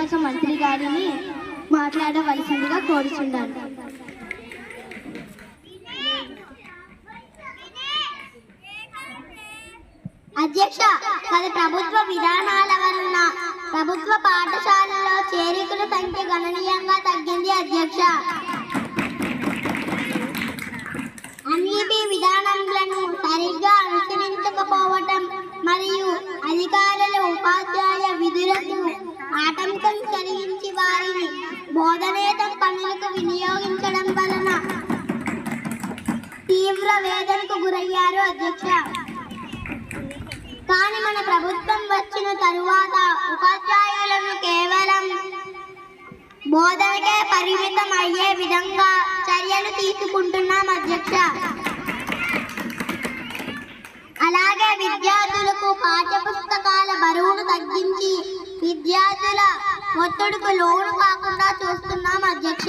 విద్యాశాఖ మంత్రి గారిని మాట్లాడవలసిందిగా కోరుచున్నాను. అధ్యక్ష, పది ప్రభుత్వ విధానాల వలన ప్రభుత్వ పాఠశాలలో చేరికల సంఖ్య గణనీయంగా తగ్గింది. అధ్యక్ష, అన్నిటి విధానాలను సరిగ్గా అనుసరించకపోవటం మరియు అధికారులు ఉపాధ్యాయ విధులకు ఆటంకం కలిగించి వారిని బోధనేతర పనులకు వినియోగించడం వలన తీవ్ర వేదనకు గురయ్యారు. అధ్యక్ష, కానీ మన ప్రభుత్వం వచ్చిన తరువాత ఉపాధ్యాయులను కేవలం బోధనకే పరిమితం అయ్యే విధంగా చర్యలు తీసుకుంటున్నాం. అధ్యక్ష, అలాగే విద్యార్థులకు పాఠ్యపుస్తకాల బరువును తగ్గించి విద్యార్థుల ఒత్తిడికి లోను కాకుండా చూస్తున్నాం. అధ్యక్ష,